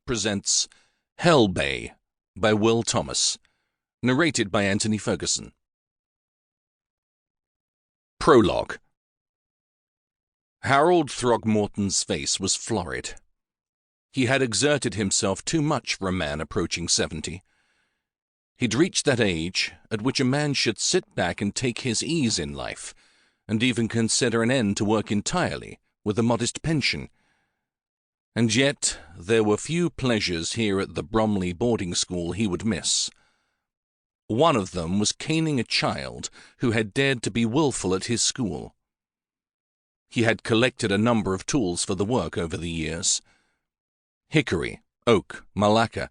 presents Hell Bay by Will Thomas, narrated by Antony Ferguson. Prologue. Harold Throgmorton's face was florid. He had exerted himself too much for a man approaching 70. He'd reached that age at which a man should sit back and take his ease in life, and even consider an end to work entirely, with a modest pension. And yet there were few pleasures here at the Bromley boarding school he would miss. One of them was caning a child who had dared to be wilful at his school. He had collected a number of tools for the work over the years: hickory, oak, malacca,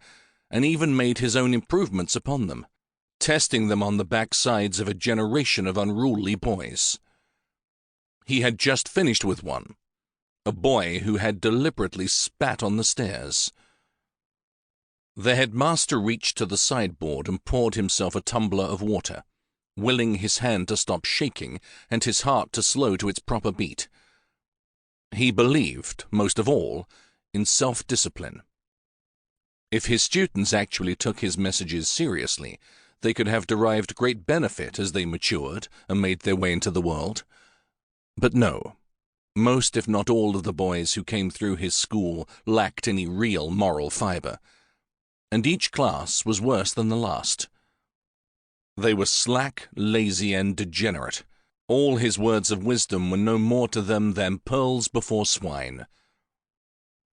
and even made his own improvements upon them, testing them on the backsides of a generation of unruly boys. He had just finished with one, a boy who had deliberately spat on the stairs. The headmaster reached to the sideboard and poured himself a tumbler of water, willing his hand to stop shaking and his heart to slow to its proper beat. He believed, most of all, in self-discipline. If his students actually took his messages seriously, they could have derived great benefit as they matured and made their way into the world. But no, most if not all of the boys who came through his school lacked any real moral fibre, and each class was worse than the last. They were slack, lazy, and degenerate. All his words of wisdom were no more to them than pearls before swine.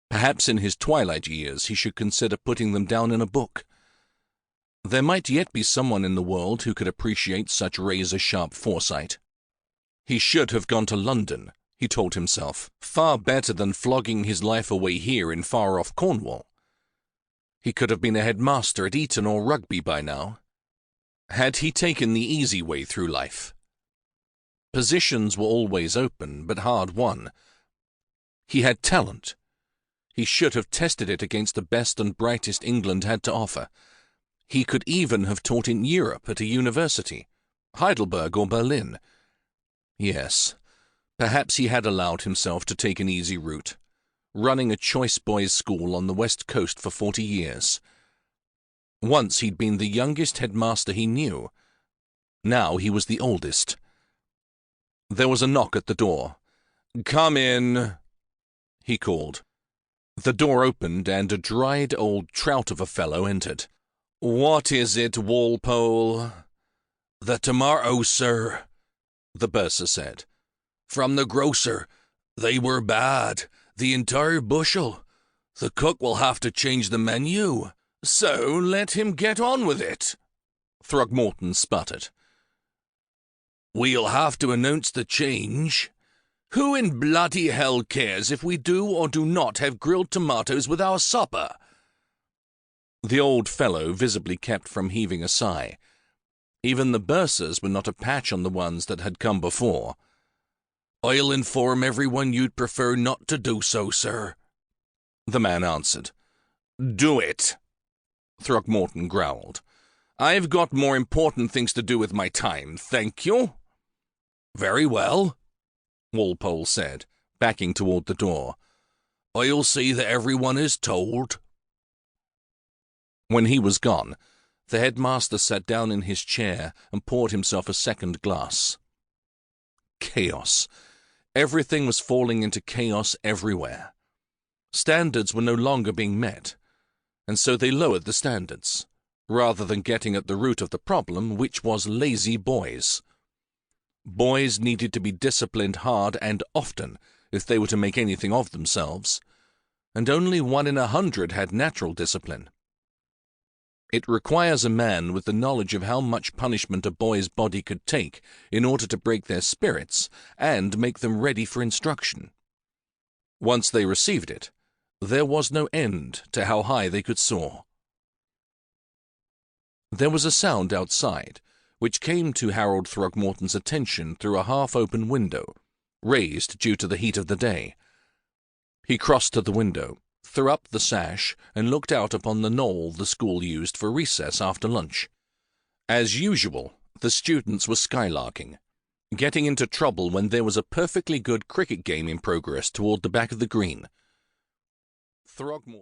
Perhaps in his twilight years he should consider putting them down in a book. There might yet be someone in the world who could appreciate such razor-sharp foresight. He should have gone to London, he told himself, far better than flogging his life away here in far-off Cornwall. He could have been a headmaster at Eton or Rugby by now. Had he taken the easy way through life? Positions were always open, but hard won. He had talent. He should have tested it against the best and brightest England had to offer. He could even have taught in Europe at a university, Heidelberg or Berlin. Yes, perhaps he had allowed himself to take an easy route, running a choice boys' school on the west coast for 40 years. Once he'd been the youngest headmaster he knew. Now he was the oldest. There was a knock at the door. "Come in," he called. The door opened and a dried old trout of a fellow entered. "What is it, Walpole?" "The tomatoes, sir," the bursar said. "From the grocer. They were bad, the entire bushel. The cook will have to change the menu." "So let him get on with it," Throgmorton sputtered. "We'll have to announce the change. Who in bloody hell cares if we do or do not have grilled tomatoes with our supper?" The old fellow visibly kept from heaving a sigh. Even the bursars were not a patch on the ones that had come before. "I'll inform everyone you'd prefer not to do so, sir," the man answered. "Do it," Throgmorton growled. "I've got more important things to do with my time, thank you." "Very well," Walpole said, backing toward the door. "I'll see that everyone is told." When he was gone, the headmaster sat down in his chair and poured himself a second glass. Chaos. Everything was falling into chaos everywhere. Standards were no longer being met, and so they lowered the standards, rather than getting at the root of the problem, which was lazy boys. Boys needed to be disciplined hard and often if they were to make anything of themselves, and only 1 in 100 had natural discipline. It requires a man with the knowledge of how much punishment a boy's body could take in order to break their spirits and make them ready for instruction. Once they received it, there was no end to how high they could soar. There was a sound outside, which came to Harold Throgmorton's attention through a half-open window, raised due to the heat of the day. He crossed to the window, threw up the sash, and looked out upon the knoll the school used for recess after lunch. As usual, the students were skylarking, getting into trouble when there was a perfectly good cricket game in progress toward the back of the green. Throgmorton